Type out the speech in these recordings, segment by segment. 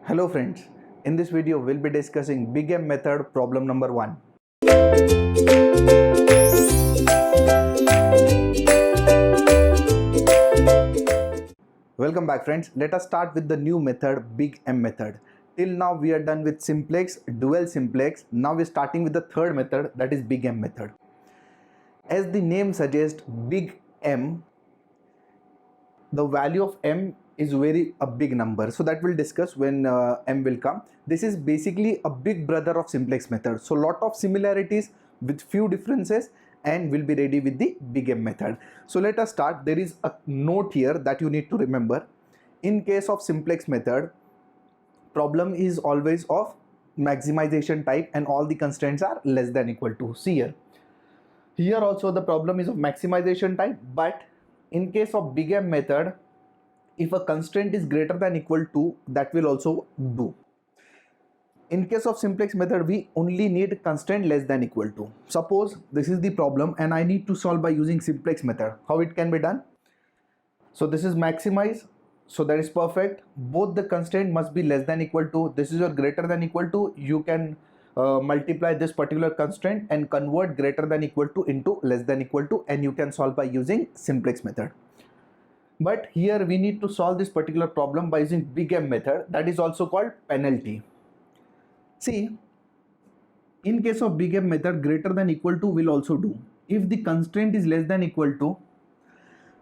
Hello friends, in this video we'll be discussing Big M method problem number 1. Welcome back friends, let us start with the new method Big M method. Till now we are done with simplex, dual simplex. Now we are starting with the third method, that is Big M method. As the name suggests, Big M, the value of M is a big number, so that we'll discuss when M will come. This is basically a big brother of simplex method, so lot of similarities with few differences, and we'll be ready with the Big M method. So let us start. There is a note here that you need to remember. In case of simplex method, problem is always of maximization type and all the constraints are less than equal to. See here also the problem is of maximization type, but in case of Big M method, if a constraint is greater than equal to, that will also do. In case of simplex method, we only need constraint less than equal to. Suppose this is the problem and I need to solve by using simplex method. How it can be done? So this is maximize, so that is perfect. Both the constraint must be less than equal to. This is your greater than equal to. You can multiply this particular constraint and convert greater than equal to into less than equal to, and you can solve by using simplex method. But here we need to solve this particular problem by using Big M method, that is also called penalty. See, in case of Big M method, greater than equal to will also do. If the constraint is less than equal to,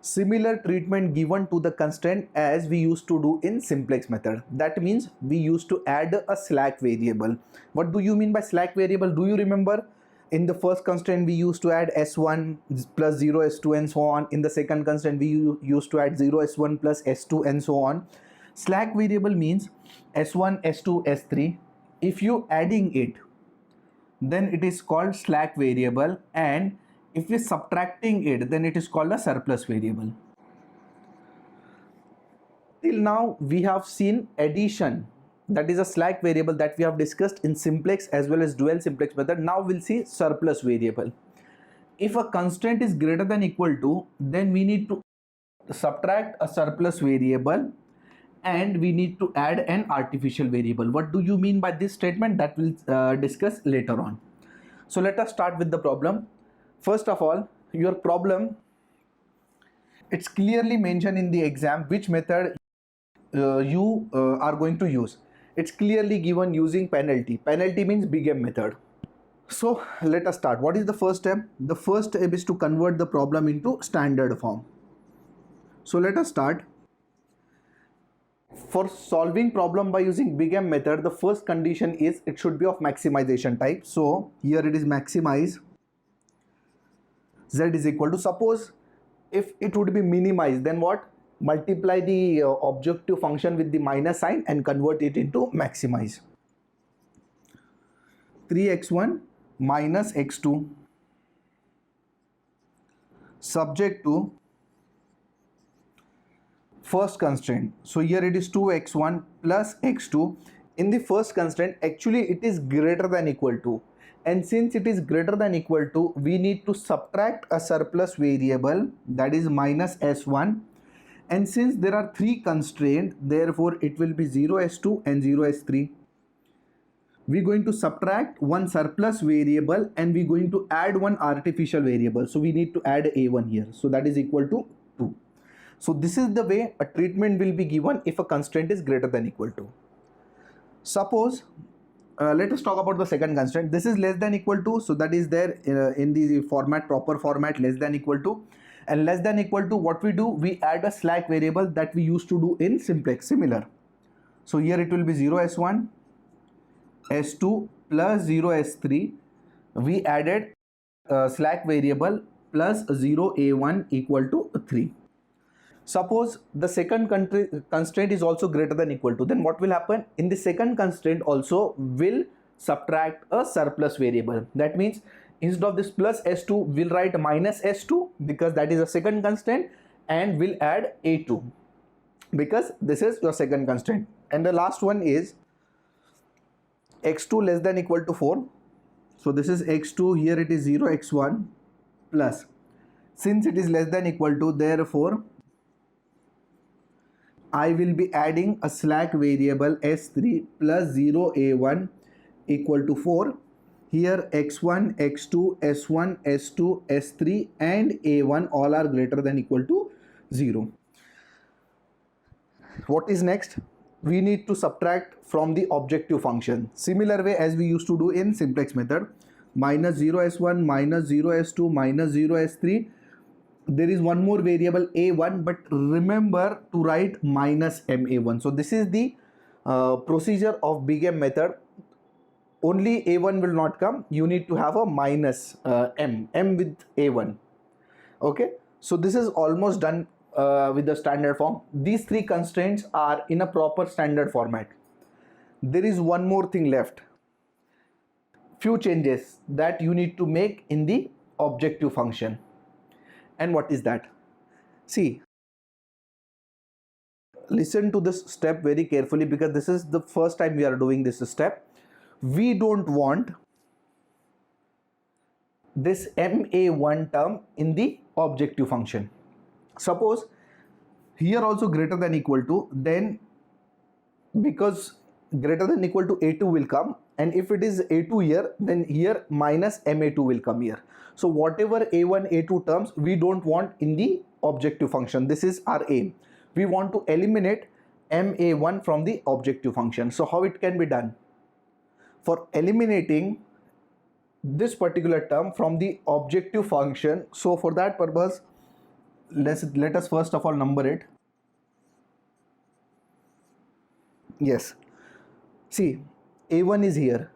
similar treatment given to the constraint as we used to do in simplex method. That means we used to add a slack variable. What do you mean by slack variable? Do you remember? In the first constraint we used to add s1 plus 0 s2 and so on. In the second constraint we used to add 0 s1 plus s2 and so on. Slack variable means s1 s2 s3. If you adding it, then it is called slack variable, and if we subtracting it, then it is called a surplus variable. Till now we have seen addition, that is a slack variable that we have discussed in simplex as well as dual simplex method. Now we'll see surplus variable. If a constraint is greater than equal to, then we need to subtract a surplus variable and we need to add an artificial variable. What do you mean by this statement? That we'll discuss later on. So let us start with the problem. First of all, your problem, it's clearly mentioned in the exam which method you are going to use. It's clearly given using penalty. Penalty means Big M method. So let us start. What is the first step? The first step is to convert the problem into standard form. So let us start. For solving problem by using Big M method, the first condition is it should be of maximization type. So here it is maximize z is equal to, suppose if it would be minimized, then what? Multiply the objective function with the minus sign and convert it into maximize. 3x1 minus x2 subject to first constraint. So here it is 2x1 plus x2. In the first constraint, actually it is greater than equal to, and since it is greater than equal to, we need to subtract a surplus variable, that is minus s1. And since there are three constraints, therefore it will be 0s2 and 0s3. We're going to subtract one surplus variable and we're going to add one artificial variable. So we need to add a1 here. So that is equal to 2. So this is the way a treatment will be given if a constraint is greater than equal to. Suppose, let us talk about the second constraint. This is less than equal to, so that is there in the format, proper format, less than equal to. And less than equal to, what we do, we add a slack variable that we used to do in simplex, similar. So here it will be 0s1 s2 plus 0s3. We added slack variable plus 0a1 equal to 3. Suppose the second constraint is also greater than equal to, then what will happen? In the second constraint also will subtract a surplus variable. That means instead of this plus s2, we'll write minus s2 because that is a second constraint, and we'll add a2 because this is your second constraint. And the last one is x2 less than equal to 4. So this is x2, here it is 0x1 plus, since it is less than equal to, therefore I will be adding a slack variable s3 plus 0a1 equal to 4. Here x1, x2, s1, s2, s3 and a1 all are greater than equal to 0. What is next? We need to subtract from the objective function. Similar way as we used to do in simplex method. Minus 0s1, minus 0s2, minus 0s3. There is one more variable a1, but remember to write minus ma1. So this is the procedure of big M method. Only a1 will not come. You need to have a minus m with a1. Okay, so this is almost done with the standard form. These three constraints are in a proper standard format. There is one more thing left. Few changes that you need to make in the objective function. And what is that? See, listen to this step very carefully, because this is the first time we are doing this step. We don't want this ma1 term in the objective function. Suppose here also greater than equal to, then because greater than equal to a2 will come, and if it is a2 here, then here minus ma2 will come here. So whatever a1 a2 terms we don't want in the objective function. This is our aim. We want to eliminate ma1 from the objective function. So how it can be done? For eliminating this particular term from the objective function, so for that purpose, let us first of all number it. Yes, see, a1 is here.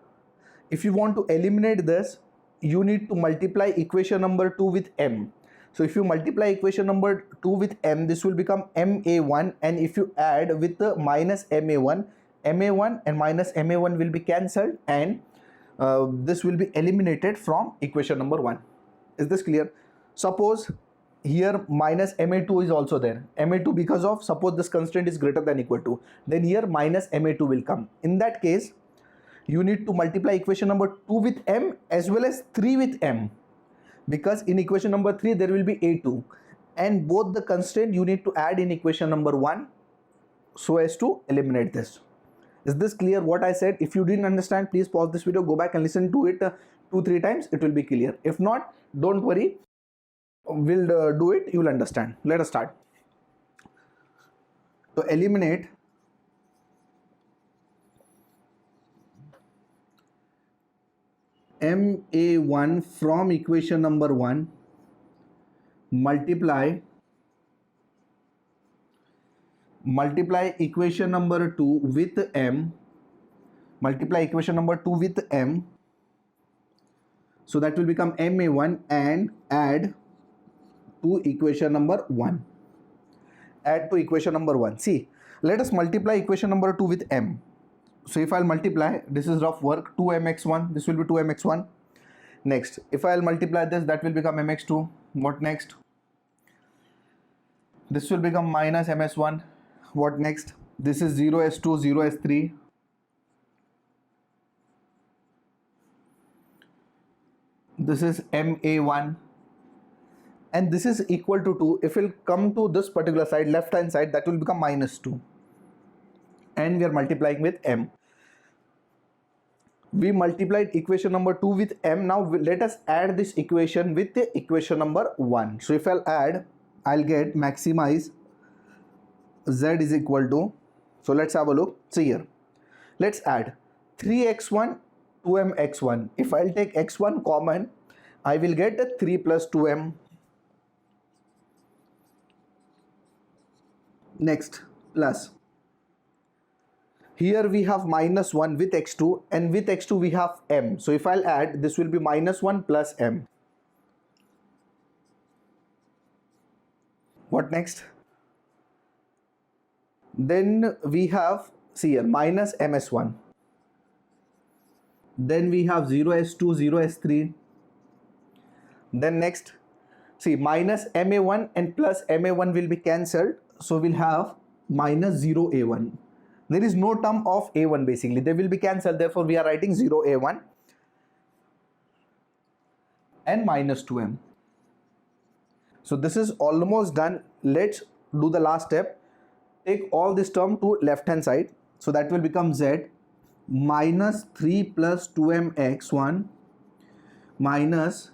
If you want to eliminate this, you need to multiply equation number 2 with m. So if you multiply equation number 2 with m, this will become ma1, and if you add with the minus ma1 and minus ma1 will be cancelled, and this will be eliminated from equation number 1. Is this clear? Suppose here minus ma2 is also there. ma2, because of suppose this constraint is greater than equal to, then here minus ma2 will come. In that case, you need to multiply equation number 2 with m as well as 3 with m, because in equation number 3 there will be a2, and both the constraint you need to add in equation number 1 so as to eliminate this. Is this clear what I said? If you didn't understand, please pause this video, go back and listen to it 2-3 times. It will be clear. If not, don't worry, we'll do it, you will understand. Let us start. To eliminate ma1 from equation number 1, multiply equation number 2 with m, so that will become ma1, and add to equation number 1. See, let us multiply equation number 2 with m. So if I'll multiply, this is rough work, 2mx1, this will be 2mx1. Next, if I'll multiply this, that will become mx2. What next? This will become minus ms1. What next? This is 0s2, 0s3. This is ma1. And this is equal to 2. If we'll come to this particular side, left hand side, that will become minus 2. And we are multiplying with m. We multiplied equation number 2 with m. Now let us add this equation with the equation number 1. So if I'll add, I'll get maximize z is equal to, so let's have a look. See here, let's add 3x1 2mx1. If I'll take x1 common, I will get a 3 plus 2m. Next, plus, here we have minus 1 with x2, and with x2 we have m. So if I'll add, this will be minus 1 plus m. What next? Then we have, see here, minus ms1. Then we have 0s2, 0s3. Then next, see, minus ma1 and plus ma1 will be cancelled. So we'll have minus 0a1. There is no term of a1 basically. They will be cancelled. Therefore, we are writing 0a1 and minus 2m. So this is almost done. Let's do the last step. take all this term to left hand side, so that will become z minus 3 plus 2m x1 minus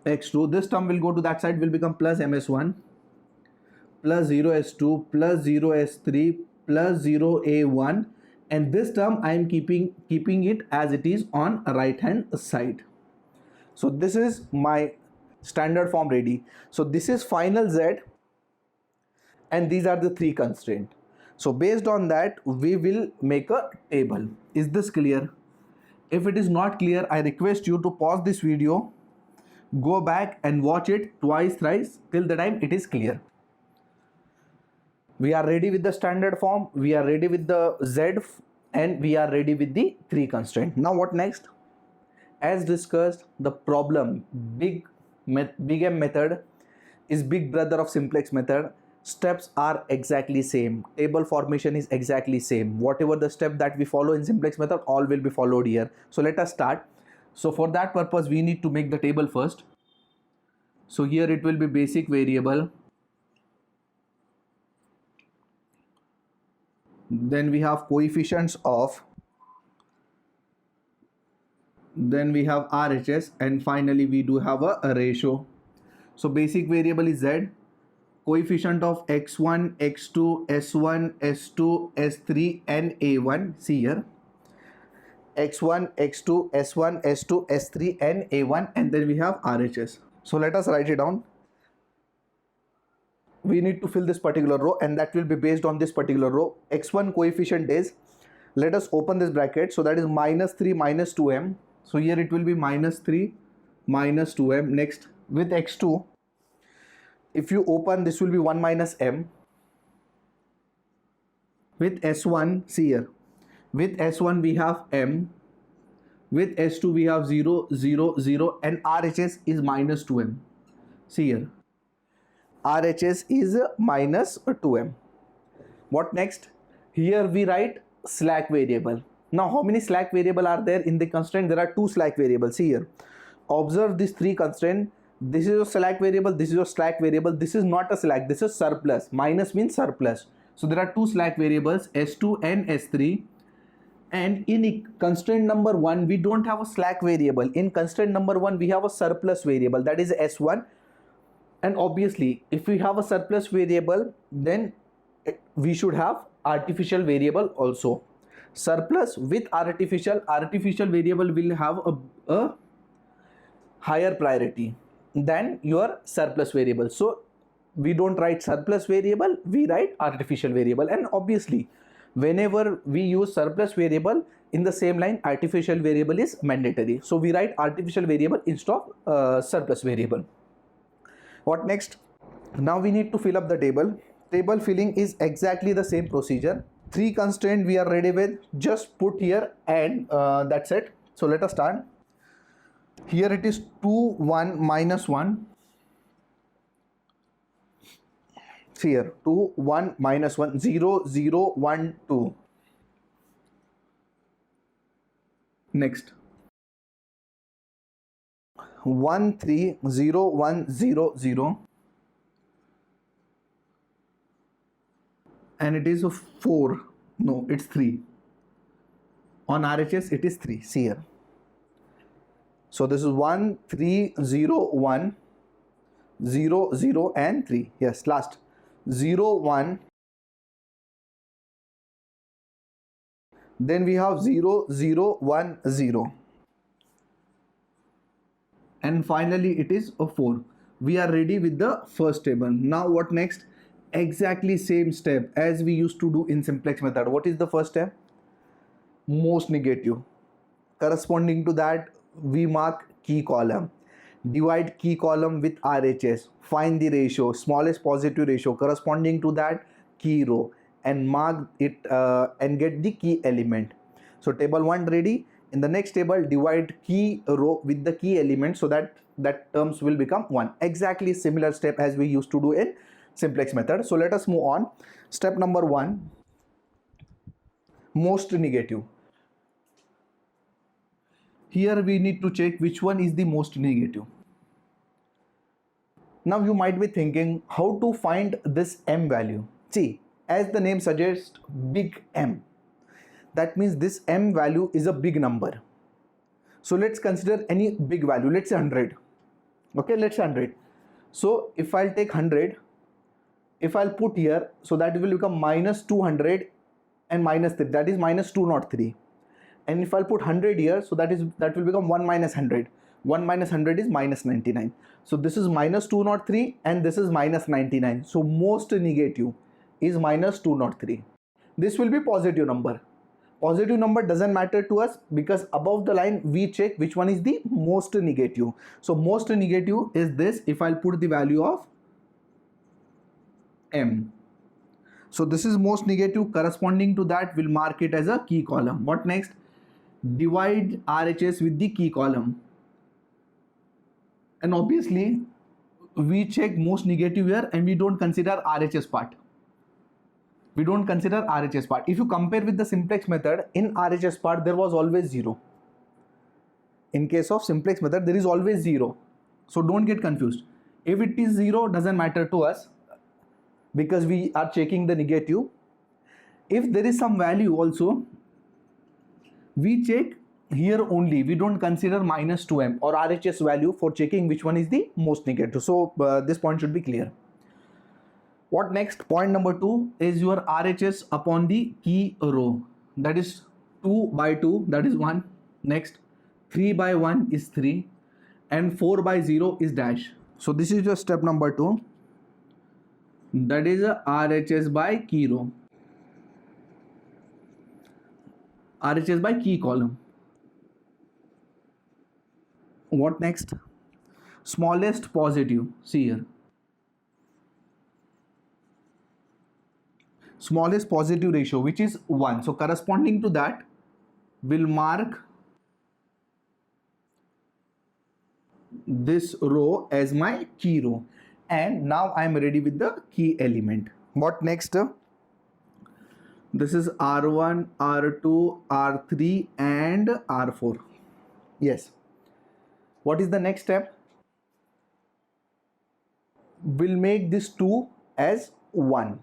x2. This term will go to that side, will become plus ms1 plus 0s2 plus 0s3 plus 0a1, and this term I am keeping it as it is on right hand side. So this is my standard form ready. So this is final z, and these are the three constraints. So based on that we will make a table. Is this clear? If it is not clear, I request you to pause this video, go back and watch it twice, thrice, till the time it is clear. We are ready with the standard form, we are ready with the z, and we are ready with the three constraint. Now what next? As discussed, the problem big M method is big brother of simplex method. Steps are exactly same, table formation is exactly same. Whatever the step that we follow in simplex method, all will be followed here. So let us start. So for that purpose we need to make the table first. So here it will be basic variable, then we have coefficients of, then we have RHS, and finally we do have a ratio. So basic variable is z, coefficient of x1, x2, s1, s2, s3 and a1. See here, x1, x2, s1, s2, s3 and a1, and then we have RHS. So let us write it down. We need to fill this particular row, and that will be based on this particular row. X1 coefficient is, let us open this bracket, so that is minus 3 minus 2m. So here it will be minus 3 minus 2m. Next, with x2, if you open, this will be 1 minus m. With s1, see here, with s1 we have m, with s2 we have 0 0 0, and RHS is minus 2m. See here, RHS is minus 2m. What next? Here we write slack variable. Now how many slack variable are there in the constraint? There are two slack variables. See here, observe these three constraint. This is a slack variable, this is a slack variable, this is not a slack, this is surplus. Minus means surplus. So there are two slack variables, s2 and s3, and in constraint number 1 we don't have a slack variable. In constraint number 1 we have a surplus variable, that is s1. And obviously if we have a surplus variable, then we should have artificial variable also. Surplus with artificial variable will have a higher priority than your surplus variable. So we don't write surplus variable, we write artificial variable. And obviously whenever we use surplus variable, in the same line artificial variable is mandatory. So we write artificial variable instead of surplus variable. What next? Now we need to fill up the table. Table filling is exactly the same procedure. Three constraint we are ready with, just put here, and that's it. So let us start. Here it is 2 1 minus 1. See here, 2 1 minus 1, 0 0 1 2. Next, 1 3 0 1 0 0, and it is a 4. No, it's 3. On RHS it is 3. See here. So this is 1 3 0 1 0 0 and 3. Yes, last 0 1. Then we have 0 0 1 0. And finally it is a 4. We are ready with the first table. Now what next? Exactly same step as we used to do in simplex method. What is the first step? Most negative. Corresponding to that, we mark key column. Divide key column with RHS. Find the ratio, smallest positive ratio corresponding to that key row, and mark it and get the key element. So table 1 ready. In the next table, divide key row with the key element, so that terms will become 1. Exactly similar step as we used to do in simplex method. So let us move on. Step number 1, most negative. Here we need to check which one is the most negative. Now you might be thinking how to find this m value. See, as the name suggests, big M. That means this m value is a big number. So let's consider any big value. Let's say 100. Okay, let's say 100. So if I'll take 100, if I'll put here, so that will become minus 200 and minus 3. That is minus 203. And if I'll put 100 here, so that will become 1 minus 100. 1 minus 100 is minus 99. So this is minus 203 and this is minus 99. So most negative is minus 203. This will be positive number. Positive number doesn't matter to us because above the line we check which one is the most negative. So most negative is this if I'll put the value of m. So this is most negative, corresponding to that we'll mark it as a key column. What next? Divide RHS with the key column. And obviously we check most negative here and we don't consider RHS part. We don't consider RHS part. If you compare with the simplex method, in RHS part there was always 0. In case of simplex method there is always 0. So don't get confused. If it is 0, doesn't matter to us because we are checking the negative. If there is some value also, we check here only. We don't consider minus 2m or RHS value for checking which one is the most negative. So this point should be clear. What next? Point number 2 is your RHS upon the key row. That is 2 by 2, that is 1. Next, 3 by 1 is 3 and 4 by 0 is dash. So this is your step number 2. That is a RHS by key row. RHS by key column. What next? Smallest positive. See here. Smallest positive ratio, which is 1. So corresponding to that, we'll mark this row as my key row. And now I am ready with the key element. What next? This is R1, R2, R3 and R4. Yes. What is the next step? We'll make this 2 as 1.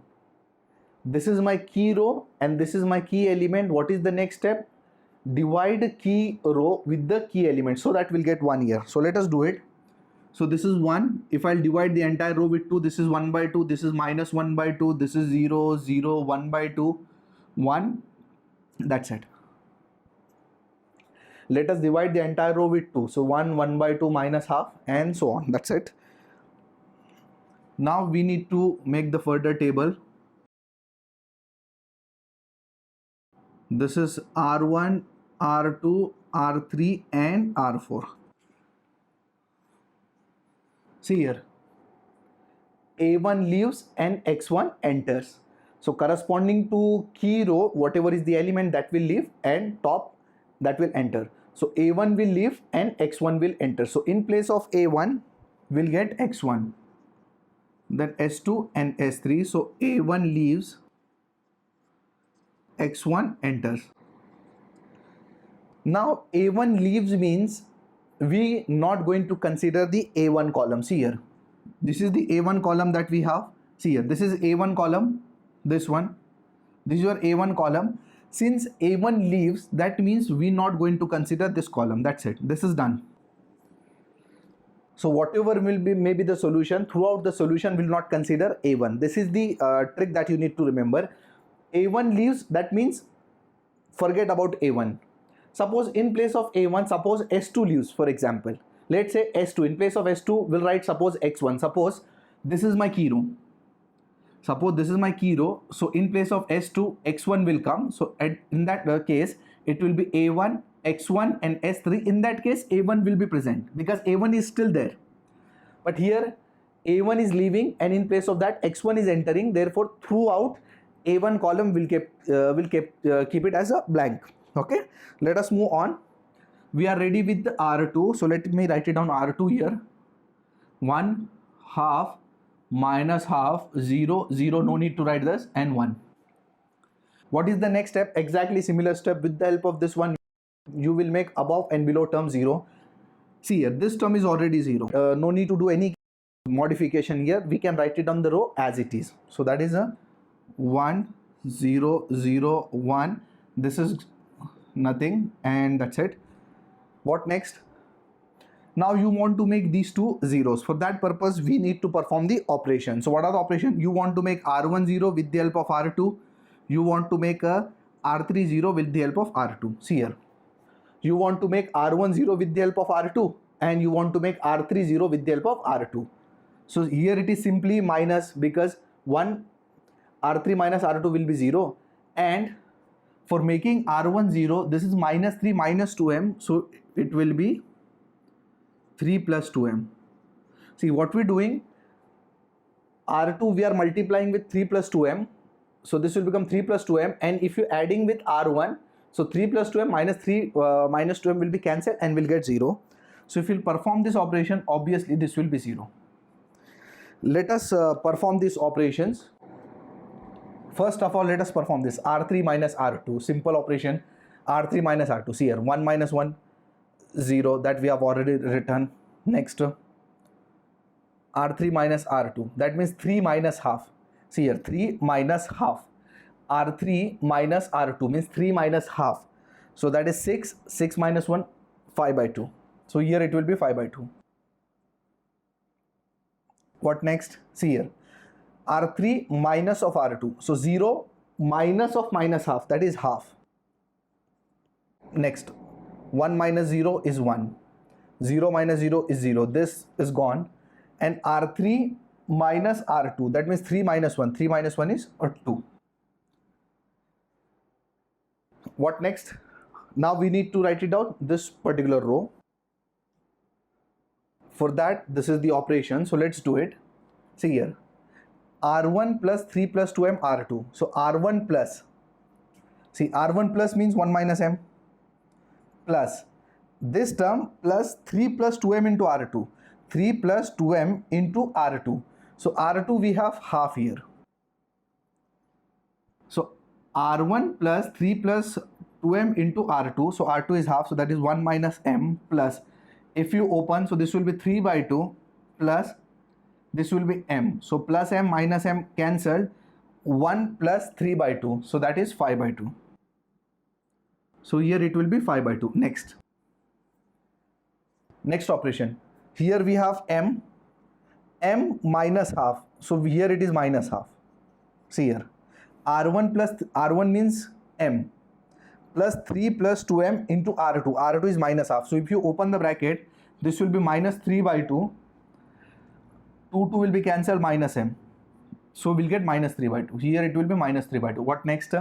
This is my key row and this is my key element. What is the next step? Divide key row with the key element, so that we'll get 1 here. So let us do it. So this is 1. If I'll divide the entire row with 2, this is 1 by 2, this is minus 1 by 2, this is 0, 0, 1 by 2, 1. That's it. Let us divide the entire row with 2. So 1, 1 by 2 minus half and so on. That's it. Now we need to make the further table. This is R1, R2, R3 and R4. See here, A1 leaves and X1 enters. So corresponding to key row, whatever is the element that will leave and top that will enter. So A1 will leave and X1 will enter. So in place of A1, we'll get X1, then S2 and S3. So A1 leaves, X1 enters. Now A1 leaves means we not going to consider the A1 column. See here, this is the A1 column that we have. See here, this is A1 column, this one, this is your A1 column. Since A1 leaves, that means we not going to consider this column. That's it, this is done. So whatever will be maybe the solution, throughout the solution will not consider A1. This is the trick that you need to remember. A1 leaves, that means forget about A1. Suppose in place of A1, suppose S2 leaves, for example. Let's say S2, in place of S2, we'll write suppose X1. Suppose this is my key row. Suppose this is my key row. So in place of S2, X1 will come. So in that case, it will be A1, X1 and S3. In that case, A1 will be present because A1 is still there. But here, A1 is leaving and in place of that, X1 is entering. Therefore, throughout, A1 column will keep it as a blank. Okay, let us move on. We are ready with the R2. So let me write it down R2 here. 1 half minus half 0 0, no need to write this, and 1. What is the next step? Exactly similar step. With the help of this one, you will make above and below term 0. See here, this term is already 0. No need to do any modification here, we can write it on the row as it is. So that is a 1 0 0 1. This is nothing, and that's it. What next? Now you want to make these two zeros. For that purpose, we need to perform the operation. So what are the operation? You want to make R1 0 with the help of R2. You want to make a R3 0 with the help of R2. See here. You want to make R1 0 with the help of R2, and you want to make R3 0 with the help of R2. So here it is simply minus, because 1 R3 minus R2 will be 0, and for making R1 0, this is minus 3 minus 2m, so it will be 3 plus 2m. See what we're doing, R2 we are multiplying with 3 plus 2m, so this will become 3 plus 2m, and if you're adding with R1, so 3 plus 2m minus 3 minus 2m will be cancelled and we'll get 0. So if we'll perform this operation, obviously this will be 0. Let us perform these operations. First of all, let us perform this R3 minus R2, simple operation. R3 minus R2, see here, 1 minus 1 0, that we have already written. Next, R3 minus R2, that means 3 minus half. See here, 3 minus half. R3 minus R2 means 3 minus half, so that is 6. 6 minus 1, 5 by 2. So here it will be 5 by 2. What next? See here, R3 minus of R2, so 0 minus of minus half, that is half. Next, 1 minus 0 is 1, 0 minus 0 is 0, this is gone, and R3 minus R2, that means 3 minus 1, 3 minus 1 is 2. What next? Now we need to write it down, this particular row. For that, this is the operation, so let's do it. See here, R1 plus 3 plus 2m R2, so R1 plus, see R1 plus means 1 minus m, plus this term plus 3 plus 2m into R2, 3 plus 2m into R2, so R2 we have half here. So R1 plus 3 plus 2m into R2, so R2 is half, so that is 1 minus m, plus, if you open, so this will be 3 by 2 plus this will be m, so plus m minus m cancelled, 1 plus 3 by 2, so that is 5 by 2. So here it will be 5 by 2. Next operation, here we have m minus half, so here it is minus half. See here, R1 plus R1 means m, plus 3 plus 2m into R2, R2 is minus half, so if you open the bracket, this will be minus 3 by 2, 2 will be cancelled, minus m, so we'll get minus 3 by 2. Here it will be minus 3 by 2. What next?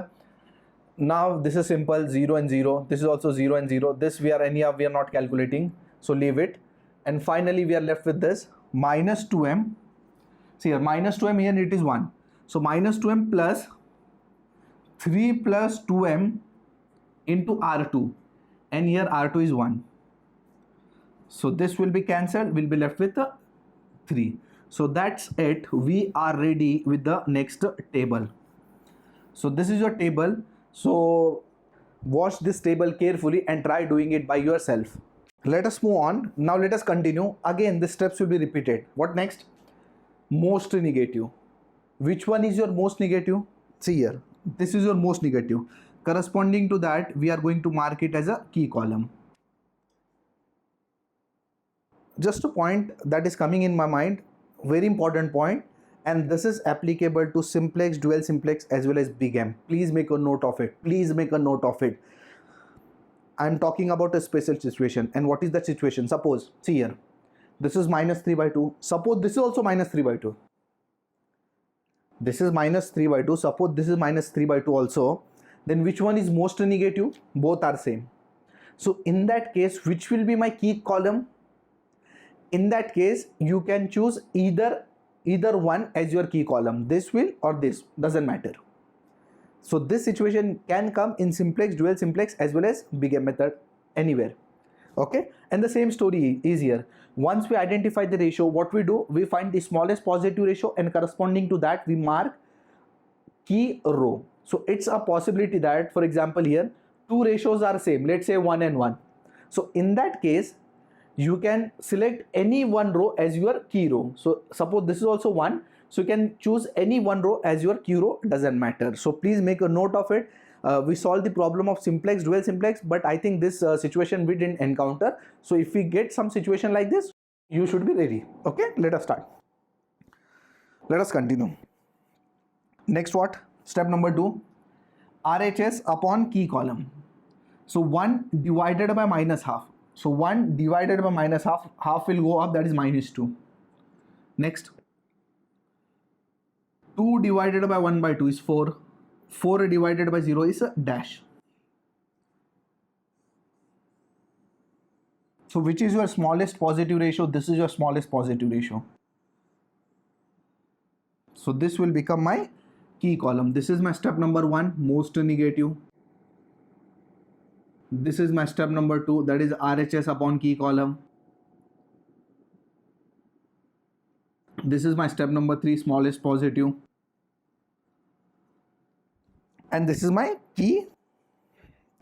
Now this is simple, 0 and 0, this is also 0 and 0, this we are not calculating, so leave it. And finally we are left with this minus 2m. See here, minus 2m, here it is 1, so minus 2m plus 3 plus 2m into R2, and here R2 is 1, so this will be cancelled, we'll be left with 3. So that's it, we are ready with the next table. So this is your table, so watch this table carefully and try doing it by yourself. Let us move on. Now let us continue. Again the steps will be repeated. What next? Most negative. Which one is your most negative? See here, this is your most negative. Corresponding to that, we are going to mark it as a key column. Just a point that is coming in my mind, very important point, and this is applicable to simplex, dual simplex as well as big M. Please make a note of it. Please make a note of it. I am talking about a special situation. And what is that situation? Suppose, see here, this is minus 3 by 2. Suppose this is also minus 3 by 2. This is minus 3 by 2. Suppose this is minus 3 by 2 also. Then which one is most negative? Both are same. So in that case, which will be my key column? In that case, you can choose either one as your key column. This will or this, doesn't matter. So this situation can come in simplex, dual simplex as well as big M method, anywhere. Okay, and the same story is here. Once we identify the ratio, what we do, we find the smallest positive ratio, and corresponding to that we mark key row. So it's a possibility that, for example, here two ratios are same, let's say 1 and 1. So in that case, you can select any one row as your key row. So suppose this is also 1, so you can choose any one row as your key row, doesn't matter. So please make a note of it. We solved the problem of simplex, dual simplex, but I think this situation we didn't encounter. So if we get some situation like this, you should be ready. Okay, let us start. Let us continue. Next, what? Step number 2, RHS upon key column. So 1 divided by minus half. So 1 divided by minus half, half will go up, that is -2. Next, 2 divided by 1 by 2 is 4. 4 divided by 0 is a dash. So which is your smallest positive ratio? This is your smallest positive ratio. So this will become my key column. This is my step number 1, most negative. This is my step number 2, that is RHS upon key column. This is my step number 3, smallest positive. And this is my key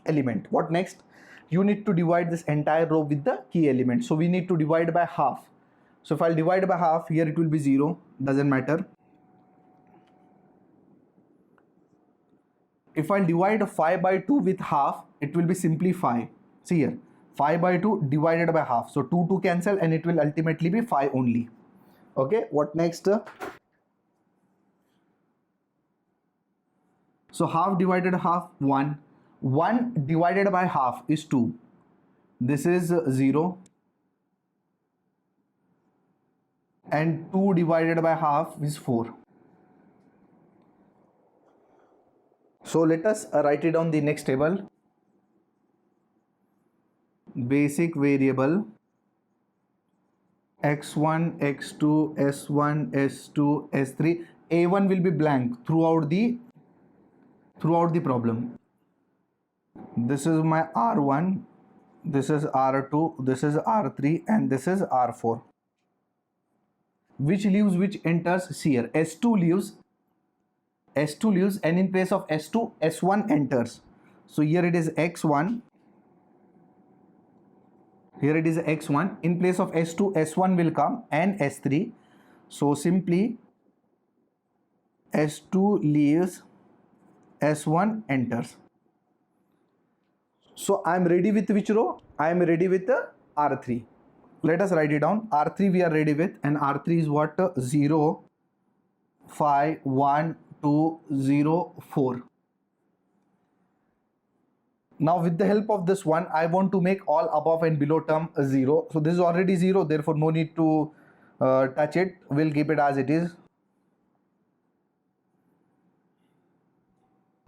element. What next? You need to divide this entire row with the key element. So we need to divide by half. So if I'll divide by half, here it will be 0, doesn't matter. If I divide 5 by 2 with half, it will be simply 5. See here, 5 by 2 divided by half. So 2 cancel and it will ultimately be 5 only. Okay, what next? So half divided half, 1. 1 divided by half is 2. This is 0. And 2 divided by half is 4. So let us write it down the next table. Basic variable x1, x2, s1, s2, s3. A1 will be blank throughout the problem. This is my R1, this is R2, this is R3, and this is R4. Which leaves, which enters? See here, S2 leaves, and in place of S2, S1 enters. So here it is x1, here it is x1, in place of S2, S1 will come, and S3. So simply S2 leaves, S1 enters. So I am ready with which row? I am ready with the R3. Let us write it down. R3 we are ready with, and R3 is what? 0, 5, 1, 2, 0, 4. Now with the help of this one, I want to make all above and below term 0. So this is already 0, therefore no need to touch it. We'll keep it as it is.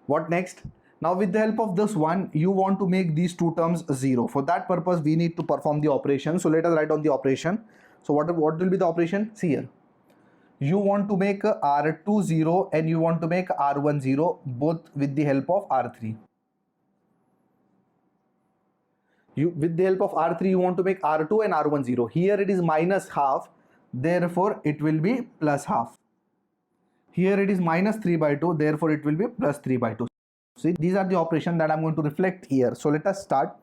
What next? Now with the help of this one, you want to make these two terms 0. For that purpose, we need to perform the operation. So let us write down the operation. So what will be the operation? See here. You want to make R2 0 and you want to make R1 0, both with the help of R3. With the help of R3, you want to make R2 and R1 0. Here it is minus half, therefore it will be plus half. Here it is minus 3 by 2, therefore it will be plus 3 by 2. See, these are the operations that I'm going to reflect here. So let us start.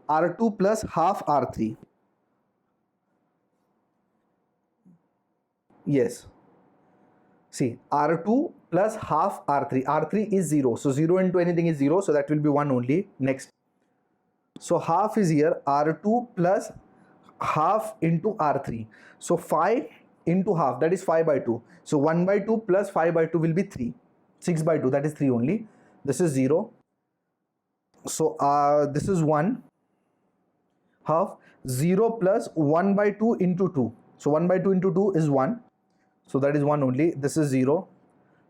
R2 plus half R3. Yes. See, R2 plus half R3. R3 is 0. So 0 into anything is 0. So that will be 1 only. Next. So half is here. R2 plus half into R3. So 5 into half, that is 5 by 2. So 1 by 2 plus 5 by 2 will be 3. 6 by 2, that is 3 only. This is 0. So this is 1 half. 0 plus 1 by 2 into 2. So 1 by 2 into 2 is 1. So that is 1 only. This is 0.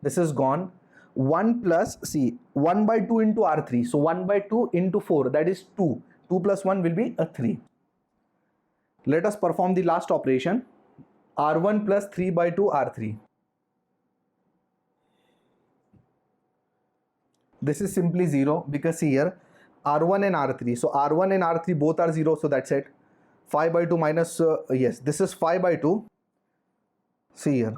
This is gone. 1 plus, see, 1 by 2 into R3. So 1 by 2 into 4, that is 2. 2 plus 1 will be a 3. Let us perform the last operation. R1 plus 3 by 2 R3. This is simply 0 because here R1 and R3. So R1 and R3 both are 0. So that's it. 5 by 2 minus, yes, this is 5 by 2. See here.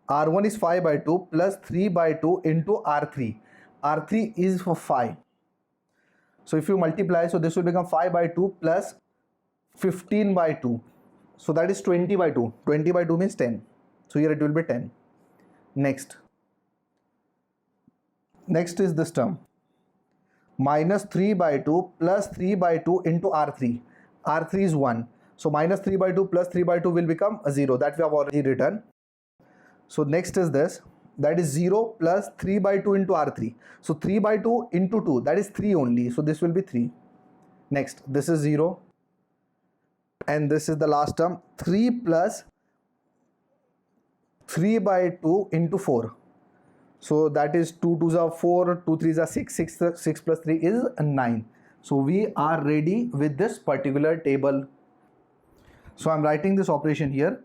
R1 is 5 by 2 plus 3 by 2 into R3. R3 is for 5. So if you multiply, so this will become 5 by 2 plus 15 by 2. So that is 20 by 2. 20 by 2 means 10. So here it will be 10. Next is this term. Minus 3 by 2 plus 3 by 2 into R3. R3 is 1. So minus 3 by 2 plus 3 by 2 will become a 0. That we have already written. So next is this. That is 0 plus 3 by 2 into R3. So 3 by 2 into 2. That is 3 only. So this will be 3. Next, this is 0. And this is the last term. 3 plus 3 by 2 into 4. So that is 2 2s are 4, 2 3s are 6, 6 plus 3 is 9. So we are ready with this particular table. So I'm writing this operation here.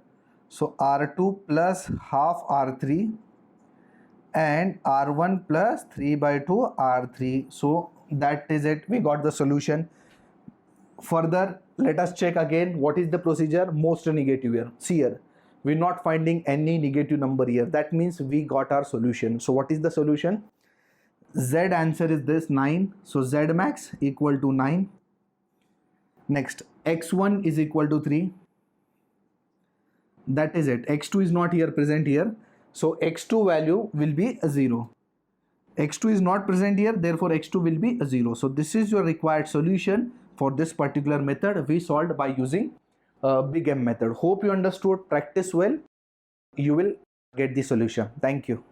So R2 plus half R3 and R1 plus 3 by 2 R3. So that is it. We got the solution. Further, let us check again what is the procedure. Most negative here. See here, we're not finding any negative number here. That means we got our solution. So what is the solution? Z answer is this 9. So Z max equal to 9. Next, x1 is equal to 3. That is it. x2 is not here present here. So x2 value will be a 0. x2 is not present here, therefore x2 will be a 0. So this is your required solution for this particular method we solved by using Big M method. Hope you understood. Practice well. You will get the solution. Thank you.